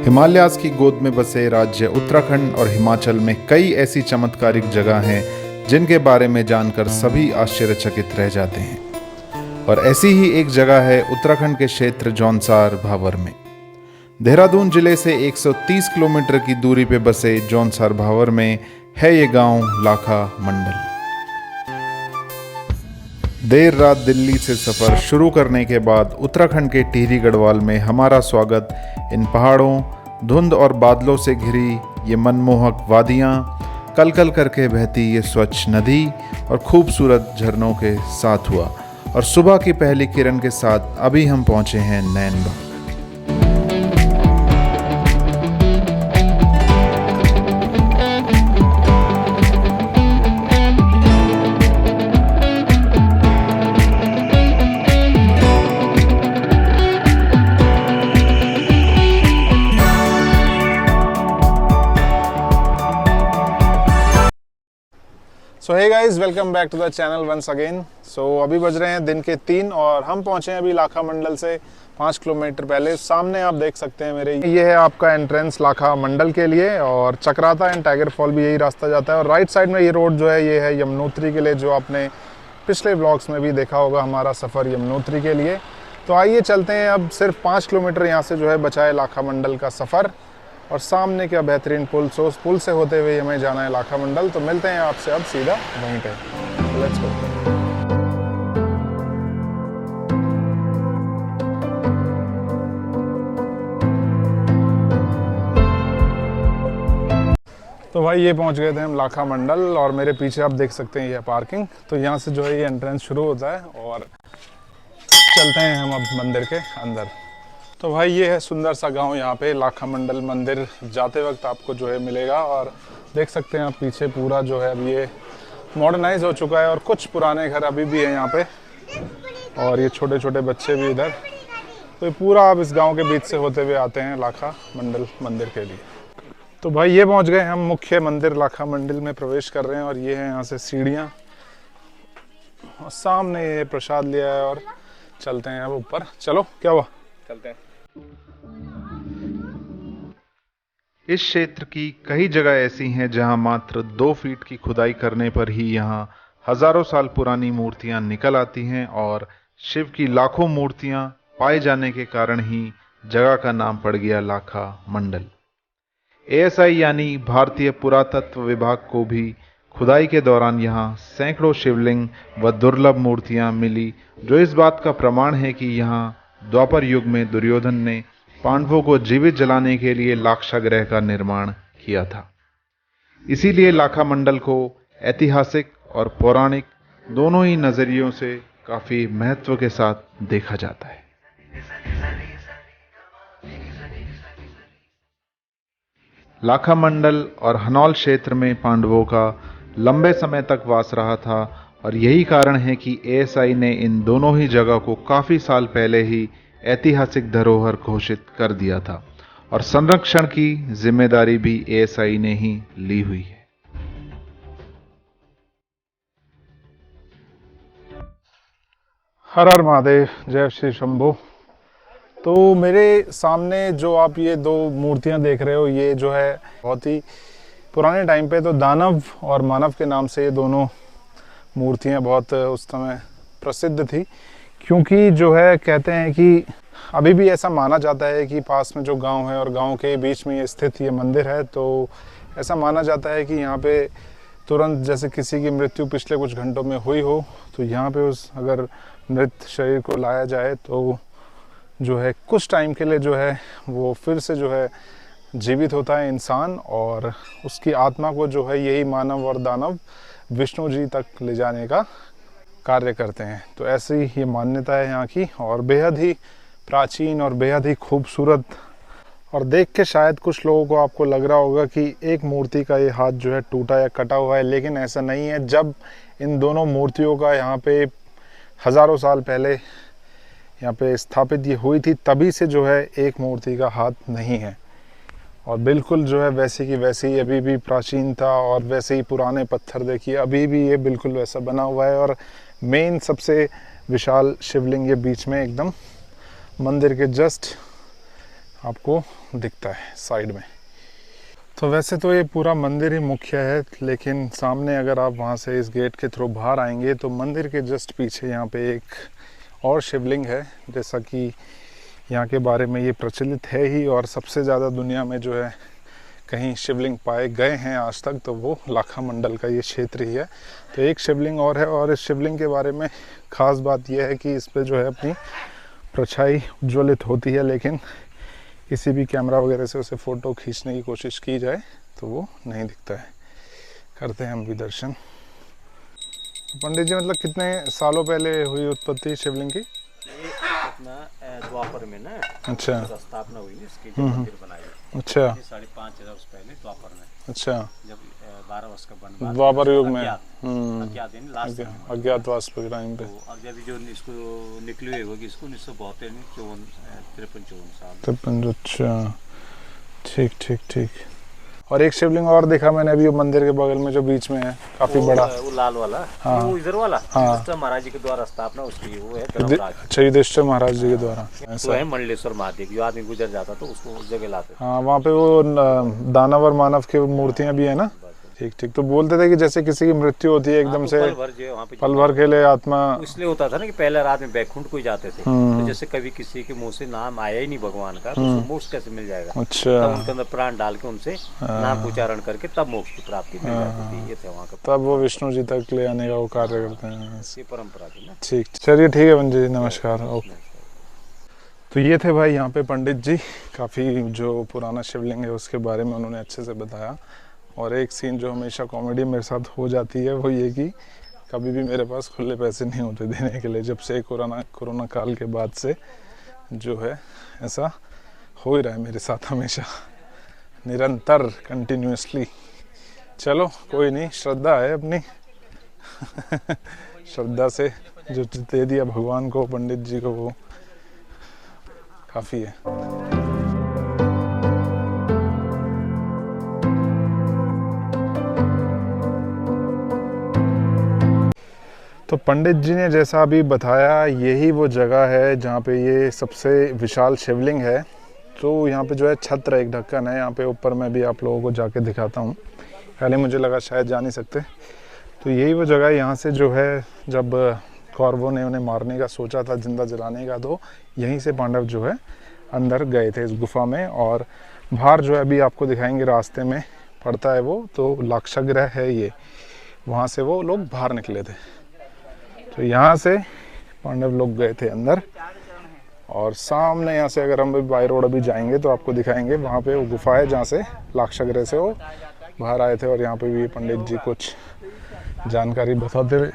Himalayas की गोद में बसे राज्य उत्तराखंड और हिमाचल में कई ऐसी चमत्कारिक जगह हैं जिनके बारे में जानकर सभी आश्चर्यचकित रह जाते हैं। और ऐसी ही एक जगह है उत्तराखंड के क्षेत्र जौनसार भावर में। देहरादून जिले से 130 किलोमीटर की दूरी पे बसे जौनसार भावर में है ये गांव लाखा मंडल। देर रात दिल्ली से सफ़र शुरू करने के बाद उत्तराखंड के टिहरी गढ़वाल में हमारा स्वागत इन पहाड़ों, धुंध और बादलों से घिरी ये मनमोहक वादियाँ, कल कल करके बहती ये स्वच्छ नदी और खूबसूरत झरनों के साथ हुआ। और सुबह की पहली किरण के साथ अभी हम पहुँचे हैं Nainbagh. So hey guys, welcome back to the channel once again. So अभी बज रहे हैं दिन के 3 और हम पहुंचे हैं अभी लाखा मंडल से 5 किलोमीटर पहले। सामने आप देख सकते हैं मेरे, ये है आपका एंट्रेंस लाखा मंडल के लिए और चक्राता एंड टाइगर फॉल भी यही रास्ता जाता है। और राइट साइड में ये रोड जो है ये है यमुनोत्री के लिए, जो आपने पिछले ब्लॉग्स में भी देखा होगा हमारा सफ़र यमुनोत्री के लिए। तो आइए चलते हैं, अब सिर्फ 5 किलोमीटर यहाँ से जो है बचा है लाखा मंडल का सफ़र और सामने क्या बेहतरीन पुल। सो उस पुल से होते हुए हमें जाना है लाखा मंडल। तो मिलते हैं आपसे अब सीधा वहीं पे। Let's go. तो भाई ये पहुंच गए थे हम लाखा मंडल और मेरे पीछे आप देख सकते हैं ये पार्किंग। तो यहाँ से जो है ये एंट्रेंस शुरू होता है और चलते हैं हम अब मंदिर के अंदर। तो भाई ये है सुंदर सा गांव, यहाँ पे लाखा मंडल मंदिर जाते वक्त आपको जो है मिलेगा। और देख सकते हैं आप पीछे पूरा जो है अब ये मॉडर्नाइज हो चुका है और कुछ पुराने घर अभी भी हैं यहाँ पे और ये छोटे छोटे बच्चे भी इधर। तो ये पूरा आप इस गांव के बीच से होते हुए आते हैं लाखा मंडल मंदिर के लिए। तो भाई ये पहुँच गए हम मुख्य मंदिर लाखा मंडल में प्रवेश कर रहे हैं और ये है यहाँ से सीढ़ियाँ और सामने ये प्रसाद लिया है और चलते हैं अब ऊपर। चलो, क्या हुआ, चलते हैं। इस क्षेत्र की कई जगह ऐसी हैं जहां मात्र 2 फीट की खुदाई करने पर ही यहां हजारों साल पुरानी मूर्तियां निकल आती हैं और शिव की लाखों मूर्तियां पाए जाने के कारण ही जगह का नाम पड़ गया लाखा मंडल। ASI यानी भारतीय पुरातत्व विभाग को भी खुदाई के दौरान यहां सैकड़ों शिवलिंग व दुर्लभ मूर्तियां मिली, जो इस बात का प्रमाण है कि यहां द्वापर युग में दुर्योधन ने पांडवों को जीवित जलाने के लिए लाक्षागृह का निर्माण किया था। इसीलिए लाखा मंडल को ऐतिहासिक और पौराणिक दोनों ही नजरियों से काफी महत्व के साथ देखा जाता है। लाखा मंडल और हनौल क्षेत्र में पांडवों का लंबे समय तक वास रहा था और यही कारण है कि ASI ने इन दोनों ही जगह को काफी साल पहले ही ऐतिहासिक धरोहर घोषित कर दिया था और संरक्षण की जिम्मेदारी भी ASI ने ही ली हुई है। हर हर महादेव, जय श्री शंभो। तो मेरे सामने जो आप ये 2 मूर्तियां देख रहे हो, ये जो है बहुत ही पुराने टाइम पे तो दानव और मानव के नाम से ये दोनों मूर्तियां बहुत उस समय प्रसिद्ध थी, क्योंकि जो है कहते हैं कि अभी भी ऐसा माना जाता है कि पास में जो गांव है और गांव के बीच में ये स्थित ये मंदिर है। तो ऐसा माना जाता है कि यहाँ पे तुरंत जैसे किसी की मृत्यु पिछले कुछ घंटों में हुई हो तो यहाँ पे उस अगर मृत शरीर को लाया जाए तो जो है कुछ टाइम के लिए जो है वो फिर से जो है जीवित होता है इंसान और उसकी आत्मा को जो है यही मानव और दानव विष्णु जी तक ले जाने का कार्य करते हैं। तो ऐसी ये मान्यता है यहाँ की और बेहद ही प्राचीन और बेहद ही खूबसूरत। और देख के शायद कुछ लोगों को आपको लग रहा होगा कि एक मूर्ति का ये हाथ जो है टूटा या कटा हुआ है, लेकिन ऐसा नहीं है। जब इन दोनों मूर्तियों का यहाँ पे हज़ारों साल पहले यहाँ पे स्थापित ये हुई थी, तभी से जो है एक मूर्ति का हाथ नहीं है और बिल्कुल जो है वैसी की वैसी अभी भी प्राचीन था और वैसे ही पुराने पत्थर देखिए अभी भी ये बिल्कुल वैसा बना हुआ है। और मेन सबसे विशाल शिवलिंग ये बीच में एकदम मंदिर के जस्ट आपको दिखता है साइड में। तो वैसे तो ये पूरा मंदिर ही मुख्य है, लेकिन सामने अगर आप वहाँ से इस गेट के थ्रू बाहर आएंगे तो मंदिर के जस्ट पीछे यहाँ पे एक और शिवलिंग है। जैसा कि यहाँ के बारे में ये प्रचलित है ही, और सबसे ज़्यादा दुनिया में जो है कहीं शिवलिंग पाए गए हैं आज तक तो वो लाखा मंडल का ये क्षेत्र ही है। तो एक शिवलिंग और है, और इस शिवलिंग के बारे में ख़ास बात यह है कि इस पर जो है अपनी परछाई उज्ज्वलित होती है, लेकिन किसी भी कैमरा वगैरह से उसे फ़ोटो खींचने की कोशिश की जाए तो वो नहीं दिखता है। करते हैं हम भी दर्शन। तो पंडित जी, मतलब कितने सालों पहले हुई उत्पत्ति शिवलिंग की? ये अपना द्वापर में ना अच्छा, स्थापना हुई इसकी, जो मंदिर बनाई। अच्छा, 5,500 वर्ष पहले द्वापर में, अच्छा, जब 12 वर्ष का वनवास, द्वापर युग में, अज्ञात यानी लास्ट में, अज्ञातवास के टाइम पे। तो और जब जो इसको निकली हुई होगी इसको 1972 में 53-54 साल। 53, अच्छा, ठीक ठीक ठीक। और एक शिवलिंग और देखा मैंने अभी, वो मंदिर के बगल में जो बीच में है, काफी बड़ा, वो लाल वाला, हाँ, वो इधर वाला, हाँ, युधिष्ठिर महाराज जी के द्वारा स्थापना उसकी, वो है धर्मराज। अच्छा, युधिष्ठिर महाराज जी के द्वारा। वो है मंडलेश्वर महादेव, जो आदमी गुजर जाता तो उसको उस जगह लाते। हाँ, वहाँ पे वो दानव और मानव की मूर्तियाँ भी है ना। ठीक ठीक। तो बोलते थे कि जैसे किसी की मृत्यु होती है एकदम से, पल भर के लिए आत्मा, इसलिए होता था ना कि पहले रात में बैकुंठ को जाते थे, तो जैसे कभी किसी के मुंह से नाम आया ही नहीं भगवान का, तो उसको मोक्ष कैसे मिल जाएगा। अच्छा, तब उनके अंदर प्राण डाल के उनसे नाम उच्चारण करके तब मोक्ष की प्राप्ति मिल जाती थी। ये थे वहाँ का, तब वो विष्णु जी तक ले आने का वो कार्य करते हैं। ये परंपरा थी ना। ठीक, चलिए ठीक है पंडित जी, नमस्कार। ओके। तो ये थे भाई यहाँ पे पंडित जी, काफ़ी जो पुराना शिवलिंग है उसके बारे में उन्होंने अच्छे से बताया। और एक सीन जो हमेशा कॉमेडी मेरे साथ हो जाती है वो ये कि कभी भी मेरे पास खुले पैसे नहीं होते देने के लिए, जब से कोरोना काल के बाद से जो है ऐसा हो ही रहा है मेरे साथ हमेशा, निरंतर, कंटिन्यूसली। चलो कोई नहीं, श्रद्धा है अपनी श्रद्धा से जो दे दिया भगवान को, पंडित जी को, वो काफ़ी है। तो पंडित जी ने जैसा अभी बताया, यही वो जगह है जहाँ पे ये सबसे विशाल शिवलिंग है। तो यहाँ पे जो है छत्र, एक ढक्कन है यहाँ पे ऊपर, मैं भी आप लोगों को जाके दिखाता हूँ। पहले मुझे लगा शायद जा नहीं सकते। तो यही वो जगह, यहाँ से जो है जब कौरवों ने उन्हें मारने का सोचा था, जिंदा जलाने का, तो यहीं से पांडव जो है अंदर गए थे इस गुफा में। और बाहर जो है अभी आपको दिखाएंगे रास्ते में पड़ता है वो, तो लाक्षागृह है ये, वहाँ से वो लोग बाहर निकले थे। तो यहाँ से पांडव लोग गए थे अंदर, और सामने यहाँ से अगर हम बाई रोड अभी जाएंगे तो आपको दिखाएंगे, वहाँ पे वो गुफा है जहाँ से लाक्षागृह से वो बाहर आए थे। और यहाँ पे भी पंडित जी कुछ जानकारी बताते हुए।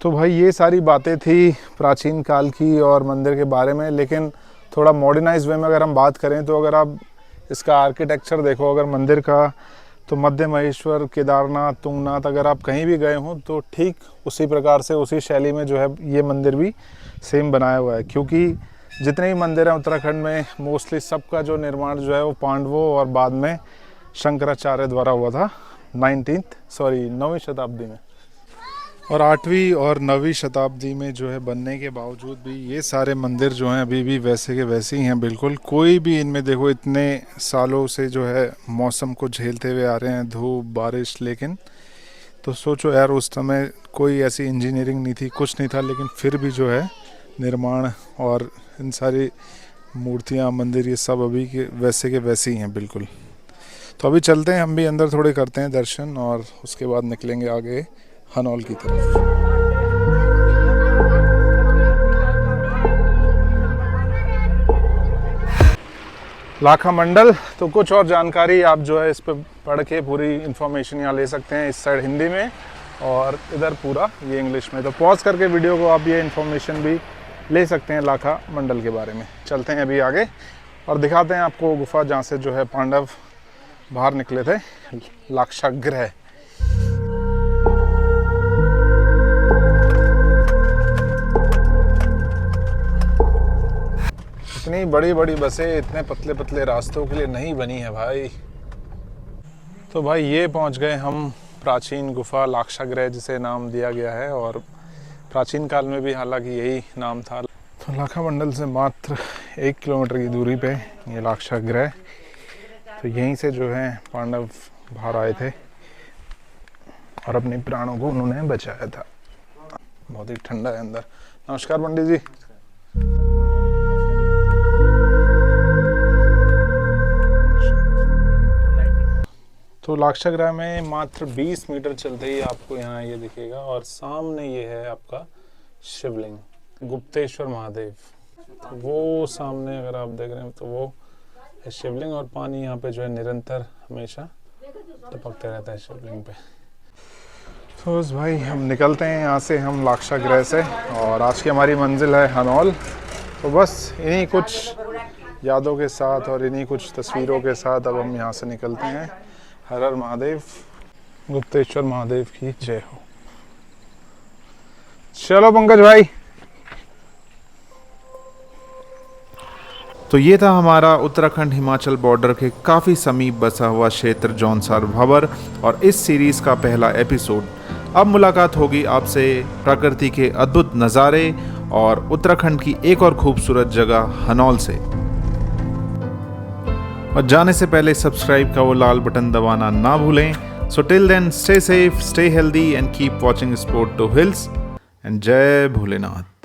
तो भाई ये सारी बातें थी प्राचीन काल की और मंदिर के बारे में, लेकिन थोड़ा मॉडर्नाइज वे में अगर हम बात करें तो अगर आप इसका आर्किटेक्चर देखो अगर मंदिर का, तो मध्य महेश्वर, केदारनाथ, तुंगनाथ, अगर आप कहीं भी गए हों तो ठीक उसी प्रकार से, उसी शैली में जो है ये मंदिर भी सेम बनाया हुआ है। क्योंकि जितने भी मंदिर हैं उत्तराखंड में, मोस्टली सबका जो निर्माण जो है वो पांडवों और बाद में शंकराचार्य द्वारा हुआ था 9वीं शताब्दी में। और 8वीं और 9वीं शताब्दी में जो है बनने के बावजूद भी ये सारे मंदिर जो हैं अभी भी वैसे के वैसे ही हैं बिल्कुल। कोई भी इनमें देखो, इतने सालों से जो है मौसम को झेलते हुए आ रहे हैं, धूप, बारिश, लेकिन तो सोचो यार उस समय कोई ऐसी इंजीनियरिंग नहीं थी, कुछ नहीं था, लेकिन फिर भी जो है निर्माण और इन सारी मूर्तियाँ, मंदिर, ये सब अभी के वैसे ही हैं बिल्कुल। तो अभी चलते हैं हम भी अंदर, थोड़े करते हैं दर्शन और उसके बाद निकलेंगे आगे हनौल की तरफ। लाखा मंडल, तो कुछ और जानकारी आप जो है इस पे पढ़ के पूरी इन्फॉर्मेशन यहाँ ले सकते हैं। इस साइड हिंदी में और इधर पूरा ये इंग्लिश में। तो पॉज करके वीडियो को आप ये इन्फॉर्मेशन भी ले सकते हैं लाखा मंडल के बारे में। चलते हैं अभी आगे और दिखाते हैं आपको गुफा जहाँ से जो है पांडव बाहर निकले थे, लाक्षागृह। इतनी बड़ी बड़ी बसें इतने पतले पतले रास्तों के लिए नहीं बनी है भाई। तो भाई ये पहुंच गए हम प्राचीन गुफा लाक्षागृह, जिसे नाम दिया गया है, और प्राचीन काल में भी हालांकि यही नाम था। तो लाखा मंडल से मात्र 1 किलोमीटर की दूरी पे ये लाक्षागृह। तो यहीं से जो है पांडव बाहर आए थे और अपने प्राणों को उन्होंने बचाया था। बहुत ही ठंडा है अंदर। नमस्कार पंडित जी। तो लाक्षागृह में मात्र 20 मीटर चलते ही आपको यहाँ ये दिखेगा और सामने ये है आपका शिवलिंग गुप्तेश्वर महादेव। तो वो सामने अगर आप देख रहे हैं तो वो है शिवलिंग और पानी यहाँ पे जो है निरंतर हमेशा टपकते रहता है शिवलिंग पे। तो बस भाई हम निकलते हैं यहाँ से, हम लाक्षागृह से, और आज की हमारी मंजिल है हनौल। तो बस इन्हीं कुछ यादों के साथ और इन्हीं कुछ तस्वीरों के साथ अब हम यहाँ से निकलते हैं। हर हर महादेव, गुप्तेश्वर महादेव की जय हो। चलो पंकज भाई। तो ये था हमारा उत्तराखंड हिमाचल बॉर्डर के काफ़ी समीप बसा हुआ क्षेत्र जौनसार भाबर और इस सीरीज़ का पहला एपिसोड। अब मुलाकात होगी आपसे प्रकृति के अद्भुत नज़ारे और उत्तराखंड की एक और खूबसूरत जगह हनौल से। और जाने से पहले सब्सक्राइब का वो लाल बटन दबाना ना भूलें। So till then stay safe, stay healthy and keep watching sport to hills and जय भोलेनाथ।